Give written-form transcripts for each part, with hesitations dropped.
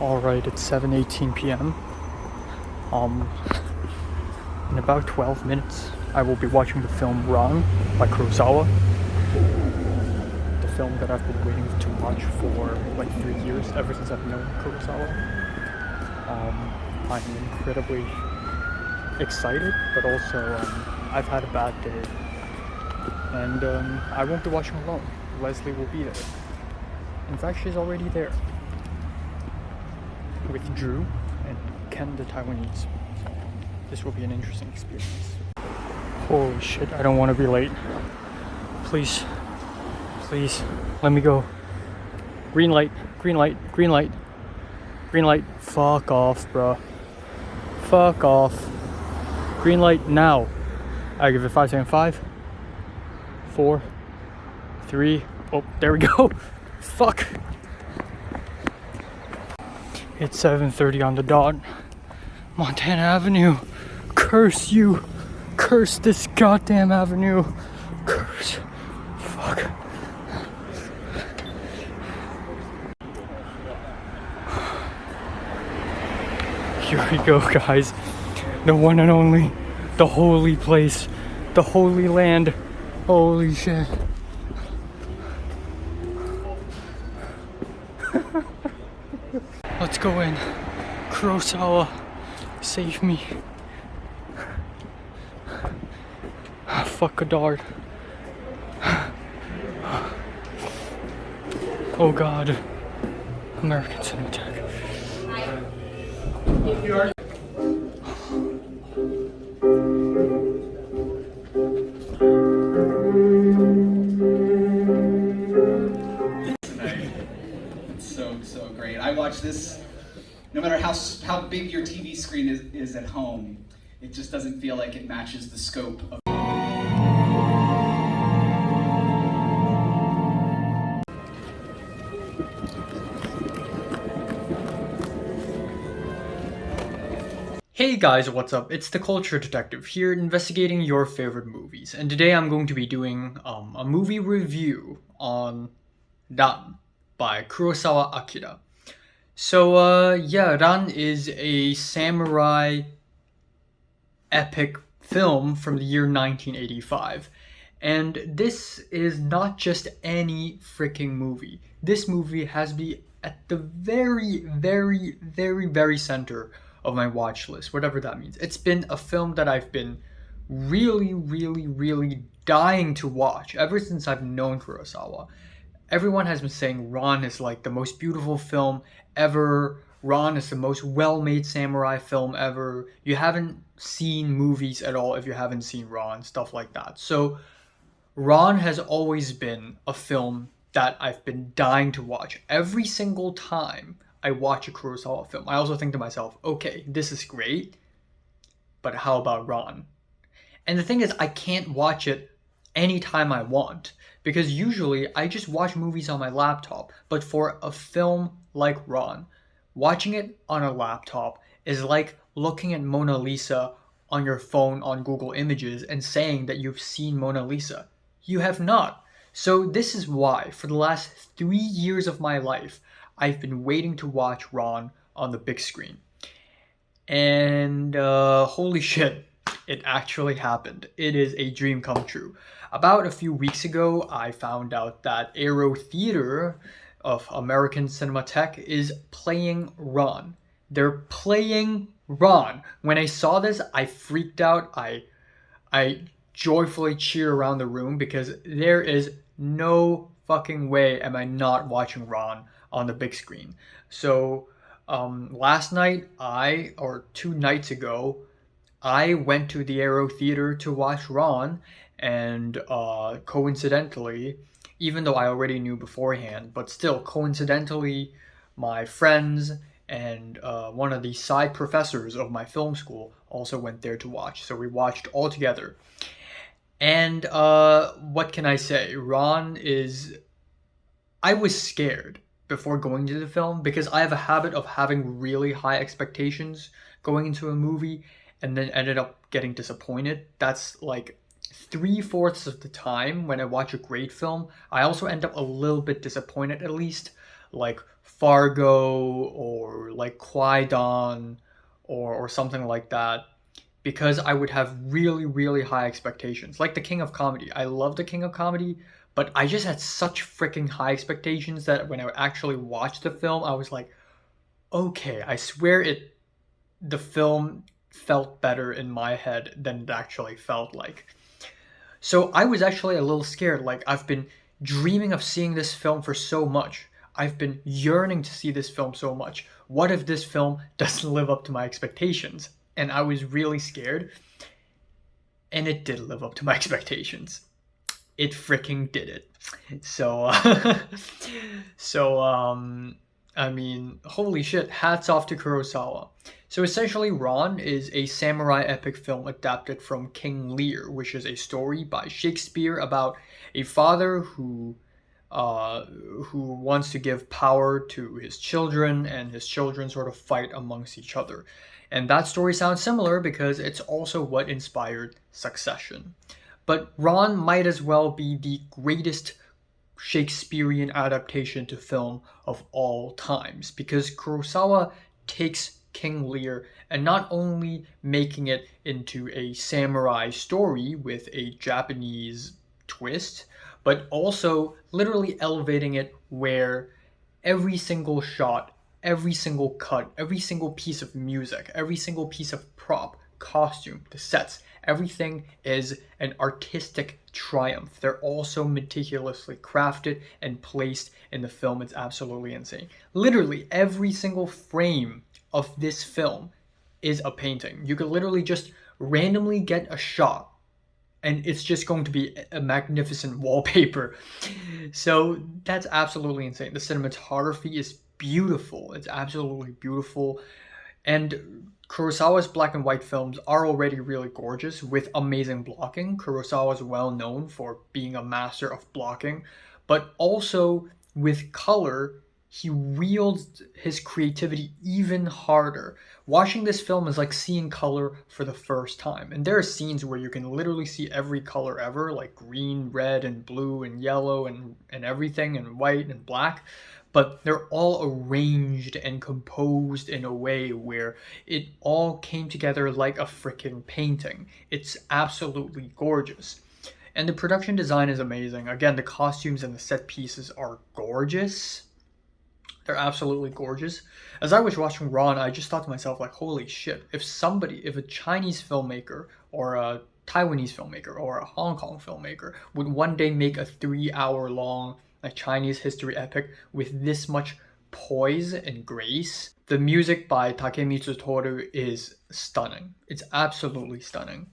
Alright, it's 7:18 p.m. In about 12 minutes, I will be watching the film Ran by Kurosawa. The film that I've been waiting to watch for like 3 years, ever since I've known Kurosawa. I'm incredibly excited, but also I've had a bad day. And I won't be watching alone. Leslie will be there. In fact, she's already there. With Drew and Ken the Taiwanese. So this will be an interesting experience. Holy shit, I don't want to be late. Please, let me go. Green light, green light, green light, green light. Fuck off, bruh. Fuck off. Green light now. I give it 5 seconds. 5, 4, 3. Oh, there we go. Fuck. It's 7:30 on the dot. Montana Avenue. Curse you. Curse this goddamn avenue. Curse. Fuck. Here we go, guys. The one and only. The holy place. The holy land. Holy shit. Let's go in. Kurosawa, save me. Fuck a dart. Oh god. American Cinematheque. So great. I watch this no matter how big your TV screen is at home. It just doesn't feel like it matches the scope of Hey guys, what's up? It's the Culture Detective here, investigating your favorite movies. And today I'm going to be doing a movie review on Ran by Kurosawa Akira. So Ran is a samurai epic film from the year 1985. And this is not just any freaking movie. This movie has been at the very, very, very, very center of my watch list, whatever that means. It's been a film that I've been really, really, really dying to watch ever since I've known Kurosawa. Everyone has been saying Ran is like the most beautiful film ever. Ran is the most well-made samurai film ever. You haven't seen movies at all if you haven't seen Ran, stuff like that. So Ran has always been a film that I've been dying to watch. Every single time I watch a Kurosawa film, I also think to myself, okay, this is great, but how about Ran? And the thing is, I can't watch it anytime I want, because usually I just watch movies on my laptop. But for a film like Ran, watching it on a laptop is like looking at Mona Lisa on your phone on Google Images and saying that you've seen Mona Lisa. You have not. So this is why, for the last 3 years of my life, I've been waiting to watch Ran on the big screen. And holy shit, it actually happened. It is a dream come true. About a few weeks ago, I found out that Aero Theater of American Cinematheque is playing Ran. They're playing Ran. When I saw this, I freaked out. I joyfully cheered around the room because there is no fucking way am I not watching Ran on the big screen. So last night, or 2 nights ago, I went to the Aero Theater to watch Ran, and coincidentally, even though I already knew beforehand, but still coincidentally, my friends and one of the side professors of my film school also went there to watch. So we watched all together. And what can I say? Ran is... I was scared before going to the film because I have a habit of having really high expectations going into a movie and then ended up getting disappointed. That's like 3/4 of the time when I watch a great film. I also end up a little bit disappointed, at least. like Fargo or like Qui-Gon or something like that, because I would have really, really high expectations. Like The King of Comedy. I love The King of Comedy, but I just had such freaking high expectations that when I actually watched the film, I was like, okay, I swear the film felt better in my head than it actually felt like. So I was actually a little scared. Like, I've been dreaming of seeing this film for so much. I've been yearning to see this film so much. What if this film doesn't live up to my expectations? And I was really scared, and it did live up to my expectations. It freaking did it. So, I mean, holy shit, hats off to Kurosawa. So essentially, Ron is a samurai epic film adapted from King Lear, which is a story by Shakespeare about a father uh, who wants to give power to his children, and his children sort of fight amongst each other. And that story sounds similar because it's also what inspired Succession. But Ron might as well be the greatest Shakespearean adaptation to film of all times, because Kurosawa takes King Lear and not only making it into a samurai story with a Japanese twist, but also literally elevating it where every single shot, every single cut, every single piece of music, every single piece of prop, costume, the sets, everything is an artistic triumph. They're all so meticulously crafted and placed in the film. It's absolutely insane. Literally, every single frame of this film is a painting. You could literally just randomly get a shot and it's just going to be a magnificent wallpaper. So that's absolutely insane. The cinematography is beautiful. It's absolutely beautiful. And Kurosawa's black and white films are already really gorgeous with amazing blocking. Kurosawa is well known for being a master of blocking, but also with color, he wields his creativity even harder. Watching this film is like seeing color for the first time. And there are scenes where you can literally see every color ever, like green, red, and blue, and yellow, and everything, and white, and black. But they're all arranged and composed in a way where it all came together like a freaking painting. It's absolutely gorgeous. And the production design is amazing. Again, the costumes and the set pieces are gorgeous. They're absolutely gorgeous. As I was watching Ron, I just thought to myself, like, holy shit, if a Chinese filmmaker or a Taiwanese filmmaker or a Hong Kong filmmaker would one day make a 3 hour long like Chinese history epic with this much poise and grace, the music by Takemitsu Toru is stunning. It's absolutely stunning.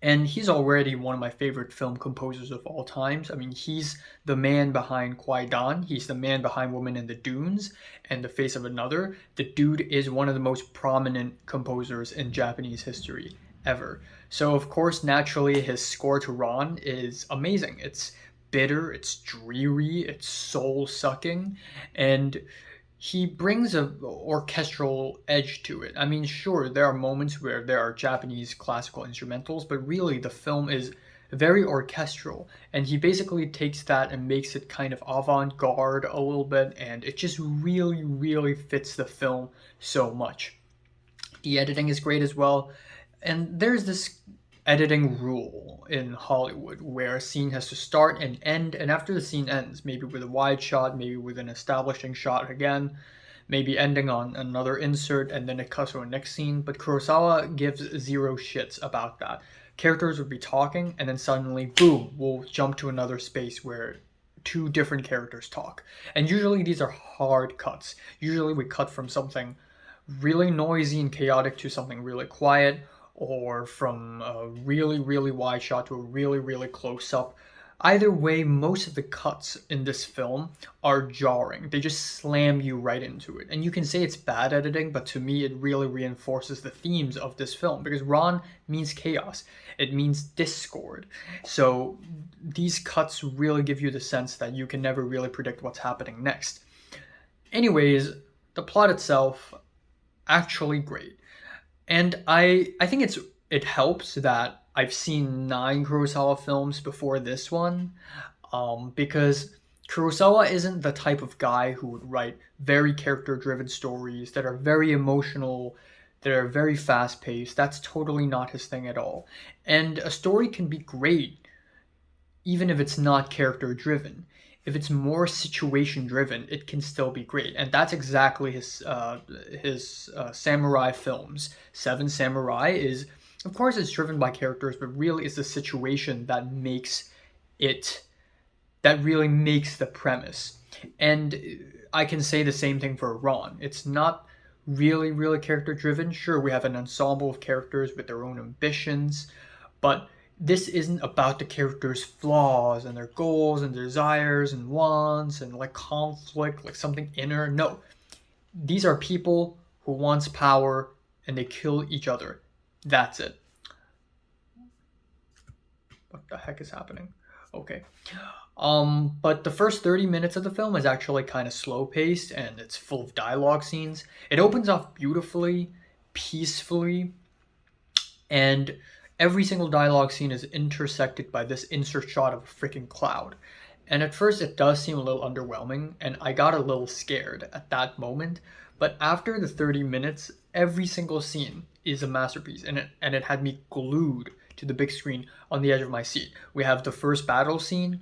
And he's already one of my favorite film composers of all times. I mean, he's the man behind Qui-Gon. He's the man behind Woman in the Dunes and The Face of Another. The dude is one of the most prominent composers in Japanese history ever. So, of course, naturally, his score to Ron is amazing. It's bitter, it's dreary, it's soul-sucking, and he brings a orchestral edge to it. I mean, sure, there are moments where there are Japanese classical instrumentals, but really the film is very orchestral, and he basically takes that and makes it kind of avant-garde a little bit, and it just really, really fits the film so much. The editing is great as well, and there's this editing rule in Hollywood where a scene has to start and end, and after the scene ends, maybe with a wide shot, maybe with an establishing shot again, maybe ending on another insert, and then it cuts to a next scene. But Kurosawa gives zero shits about that. Characters would be talking, and then suddenly, boom, we'll jump to another space where two different characters talk. And usually these are hard cuts. Usually we cut from something really noisy and chaotic to something really quiet, or from a really, really wide shot to a really, really close up. Either way, most of the cuts in this film are jarring. They just slam you right into it. And you can say it's bad editing, but to me, it really reinforces the themes of this film because Ron means chaos, it means discord. So these cuts really give you the sense that you can never really predict what's happening next. Anyways, the plot itself, actually great. And I think it helps that I've seen 9 Kurosawa films before this one, because Kurosawa isn't the type of guy who would write very character driven stories that are very emotional, that are very fast paced. That's totally not his thing at all. And a story can be great even if it's not character driven. If it's more situation driven, it can still be great, and that's exactly his samurai films. Seven Samurai is, of course, it's driven by characters, but really it's the situation that makes it that really makes the premise. And I can say the same thing for Ron. It's not really character driven. Sure, we have an ensemble of characters with their own ambitions, but this isn't about the characters' flaws and their goals and desires and wants and like conflict, like something inner. No, these are people who wants power and they kill each other. That's it. What the heck is happening? Okay. But the first 30 minutes of the film is actually kind of slow paced and it's full of dialogue scenes. It opens off beautifully, peacefully, and every single dialogue scene is intersected by this insert shot of a freaking cloud. And at first, it does seem a little underwhelming, and I got a little scared at that moment. But after the 30 minutes, every single scene is a masterpiece, and it had me glued to the big screen on the edge of my seat. We have the first battle scene,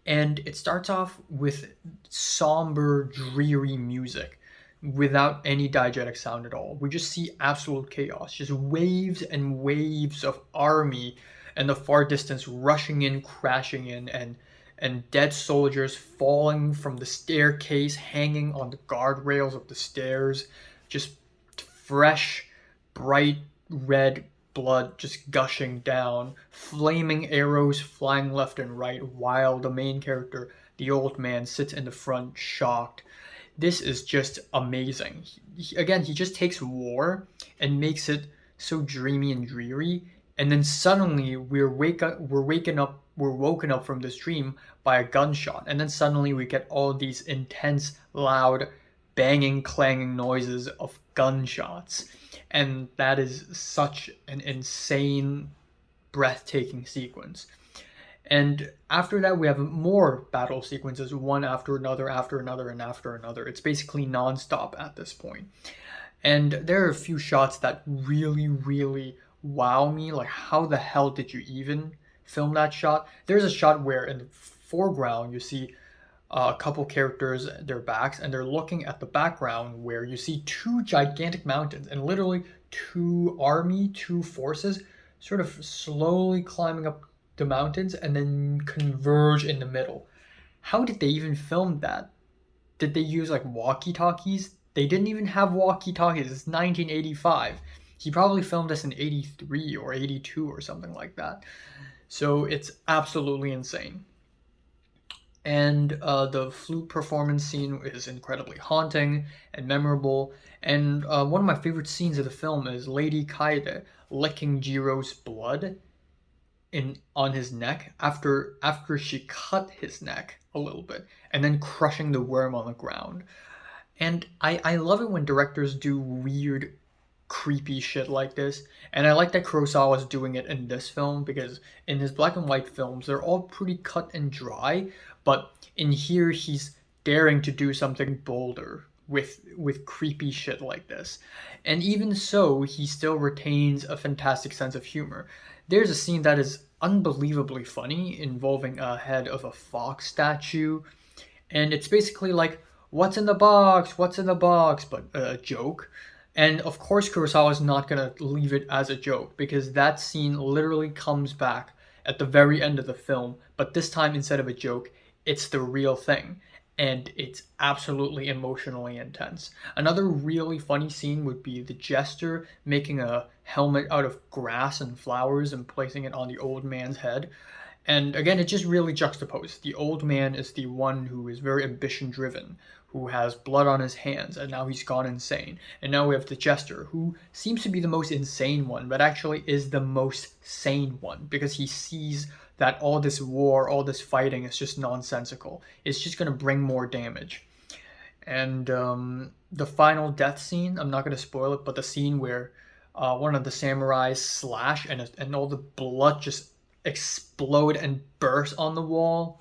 and it starts off with somber, dreary music without any diegetic sound at all. We just see absolute chaos, just waves and waves of army and the far distance rushing in, crashing in, and dead soldiers falling from the staircase, hanging on the guardrails of the stairs, just fresh, bright red blood just gushing down, flaming arrows flying left and right, while the main character, the old man, sits in the front shocked. This is just amazing. Again, he just takes war and makes it so dreamy and dreary, and then suddenly we're woken up from this dream by a gunshot, and then suddenly we get all these intense, loud, banging, clanging noises of gunshots, and that is such an insane, breathtaking sequence. And after that, we have more battle sequences, one after another, and after another. It's basically nonstop at this point. And there are a few shots that really wow me. Like, how the hell did you even film that shot? There's a shot where in the foreground you see a couple characters, their backs, and they're looking at the background where you see two gigantic mountains and literally two forces sort of slowly climbing up the mountains and then converge in the middle. How did they even film that? Did they use like walkie talkies? They didn't even have walkie talkies. It's 1985. He probably filmed this in 83 or 82 or something like that. So it's absolutely insane. And the flute performance scene is incredibly haunting and memorable. And one of my favorite scenes of the film is Lady Kaede licking Jiro's blood in on his neck after she cut his neck a little bit and then crushing the worm on the ground. And I love it when directors do weird, creepy shit like this. And I like that Kurosawa is doing it in this film because in his black and white films, they're all pretty cut and dry. But in here, he's daring to do something bolder with creepy shit like this. And even so, he still retains a fantastic sense of humor. There's a scene that is unbelievably funny involving a head of a fox statue. And it's basically like, what's in the box? What's in the box? But a joke. And of course, Kurosawa is not going to leave it as a joke because that scene literally comes back at the very end of the film. But this time, instead of a joke, it's the real thing. And it's absolutely emotionally intense. Another really funny scene would be the jester making a helmet out of grass and flowers and placing it on the old man's head. And again, it just really juxtaposed. The old man is the one who is very ambition driven, who has blood on his hands, and now he's gone insane. And now we have the jester, who seems to be the most insane one, but actually is the most sane one because he sees that all this war, all this fighting is just nonsensical. It's just going to bring more damage. And the final death scene, I'm not going to spoil it, but the scene where one of the samurais slash and all the blood just explode and burst on the wall.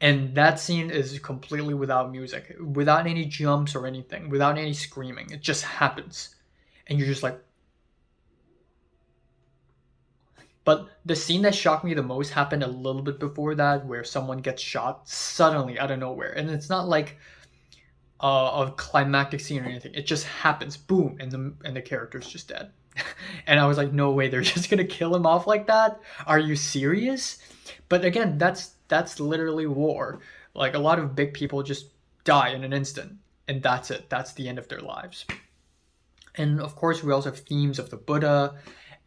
And that scene is completely without music, without any jumps or anything, without any screaming. It just happens. And you're just like, but the scene that shocked me the most happened a little bit before that, where someone gets shot suddenly out of nowhere. And it's not like a climactic scene or anything. It just happens, boom, and the character's just dead. And I was like, no way, they're just gonna kill him off like that? Are you serious? But again, that's literally war. Like a lot of big people just die in an instant, and that's it. That's the end of their lives. And of course, we also have themes of the Buddha.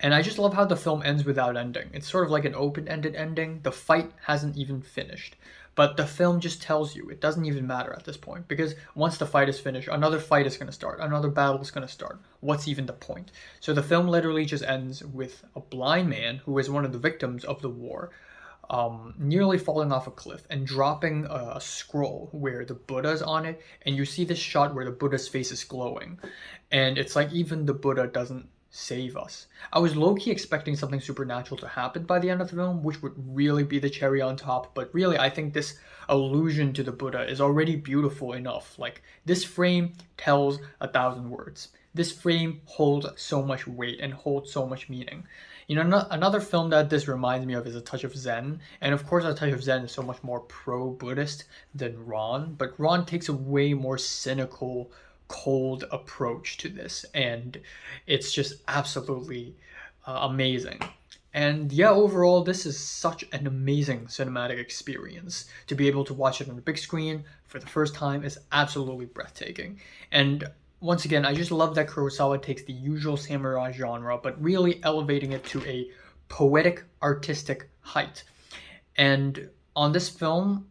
And I just love how the film ends without ending. It's sort of like an open ended ending. The fight hasn't even finished. But the film just tells you it doesn't even matter at this point. Because once the fight is finished, another fight is going to start. Another battle is going to start. What's even the point? So the film literally just ends with a blind man who is one of the victims of the war nearly falling off a cliff and dropping a scroll where the Buddha's on it, and you see this shot where the Buddha's face is glowing, and it's like even the Buddha doesn't save us. I was low-key expecting something supernatural to happen by the end of the film, which would really be the cherry on top, but really I think this allusion to the Buddha is already beautiful enough. Like, this frame tells 1,000 words. This frame holds so much weight and holds so much meaning. You know, another film that this reminds me of is A Touch of Zen. And of course, A Touch of Zen is so much more pro-Buddhist than Ron. But Ron takes a way more cynical, cold approach to this. And it's just absolutely amazing. And yeah, overall, this is such an amazing cinematic experience. To be able to watch it on the big screen for the first time is absolutely breathtaking. And once again, I just love that Kurosawa takes the usual samurai genre, but really elevating it to a poetic, artistic height. And on this film,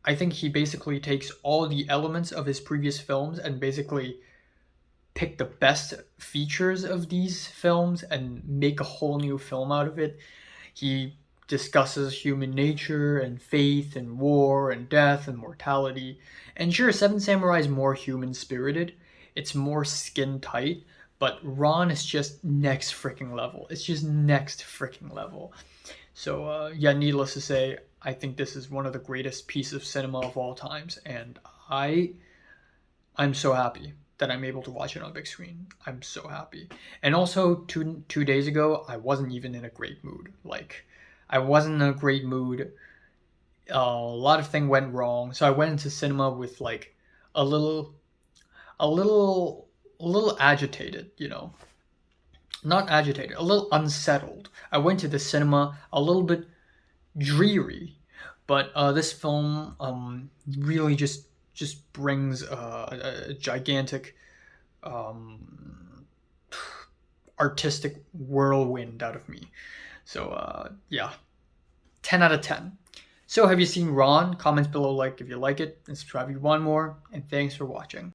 I think he basically takes all the elements of his previous films and basically pick the best features of these films and make a whole new film out of it. He discusses human nature and faith and war and death and mortality. And sure, Seven Samurai is more human spirited, it's more skin tight, but Ron is just next freaking level. It's just next freaking level. So yeah, needless to say, I think this is one of the greatest pieces of cinema of all times, and I'm so happy that I'm able to watch it on big screen. I'm so happy. And also, two days ago, I wasn't even in a great mood. Like, I wasn't in a great mood. A lot of things went wrong, so I went into cinema with like a little a little agitated, you know. Not agitated, a little unsettled. I went to the cinema a little bit dreary, but this film really just brings a gigantic artistic whirlwind out of me. So yeah, 10 out of 10. So have you seen Ron? Comments below, like if you like it, and subscribe if you want more. And thanks for watching.